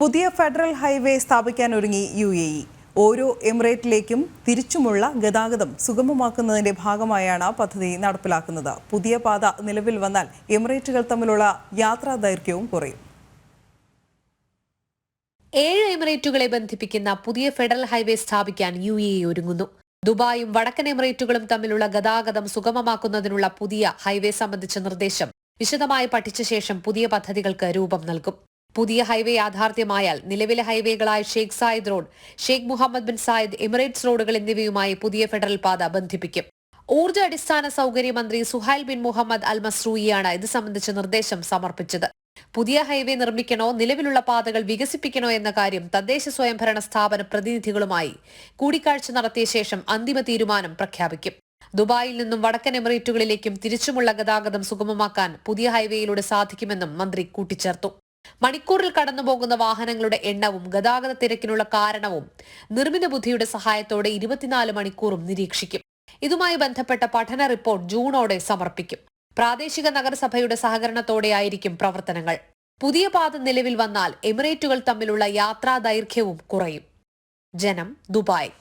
പുതിയ federal highway സ്ഥാപിക്കാനൊരുങ്ങി UAE. ഓരോ എമിറേറ്റിലേക്കും തിരിച്ചുമുള്ള ഗതാഗതം സുഗമമാക്കുന്നതിന്റെ ഭാഗമായാണ് പദ്ധതി നടപ്പിലാക്കുന്നത്. പുതിയ പാത നിലവിൽ വന്നാൽ എമിറേറ്റുകൾ തമ്മിലുള്ള യാത്രാ ദൈർഘ്യവും കുറയും. 7 എമിറേറ്റുകളെ ബന്ധിപ്പിക്കുന്ന പുതിയ ഫെഡറൽ ഹൈവേ സ്ഥാപിക്കാൻ UAE ഒരുങ്ങുന്നു. ദുബായും വടക്കൻ എമിറേറ്റുകളും തമ്മിലുള്ള ഗതാഗതം സുഗമമാക്കുന്നതിനുള്ള പുതിയ ഹൈവേ സംബന്ധിച്ച നിർദ്ദേശം വിശദമായി പഠിച്ച ശേഷം പുതിയ പദ്ധതികൾക്ക് രൂപം നൽകും. പുതിയ ഹൈവേ യാഥാർത്ഥ്യമായാൽ നിലവിലെ ഹൈവേകളായ Sheikh Zayed road, Sheikh Mohammed bin Zayed, Emirates റോഡുകൾ എന്നിവയുമായി പുതിയ ഫെഡറൽ പാത ബന്ധിപ്പിക്കും. ഊർജ്ജ അടിസ്ഥാന സൗകര്യ മന്ത്രി സുഹൈൽ ബിൻ മുഹമ്മദ് അൽ മസ്റൂയിയാണ് ഇത് സംബന്ധിച്ച നിർദ്ദേശം സമർപ്പിച്ചത്. പുതിയ ഹൈവേ നിർമ്മിക്കണോ നിലവിലുള്ള പാതകൾ വികസിപ്പിക്കണോ എന്ന കാര്യം തദ്ദേശ സ്വയംഭരണ സ്ഥാപന പ്രതിനിധികളുമായി കൂടിക്കാഴ്ച നടത്തിയ ശേഷം അന്തിമ തീരുമാനം പ്രഖ്യാപിക്കും. ദുബായിൽ നിന്നും വടക്കൻ എമിറേറ്റുകളിലേക്കും തിരിച്ചുമുള്ള ഗതാഗതം സുഗമമാക്കാൻ പുതിയ ഹൈവേയിലൂടെ സാധിക്കുമെന്നും മന്ത്രി കൂട്ടിച്ചേർത്തു. മണിക്കൂറിൽ കടന്നുപോകുന്ന വാഹനങ്ങളുടെ എണ്ണവും ഗതാഗത തിരക്കിനുള്ള കാരണവും നിർമ്മിത ബുദ്ധിയുടെ സഹായത്തോടെ 24 മണിക്കൂറും നിരീക്ഷിക്കും. ഇതുമായി ബന്ധപ്പെട്ട പഠന റിപ്പോർട്ട് ജൂണോടെ സമർപ്പിക്കും. പ്രാദേശിക നഗരസഭയുടെ സഹകരണത്തോടെയായിരിക്കും പ്രവർത്തനങ്ങൾ. പുതിയ പാത നിലവിൽ വന്നാൽ എമിറേറ്റുകൾ തമ്മിലുള്ള യാത്രാ ദൈർഘ്യവും കുറയും. ജനം, ദുബായ്.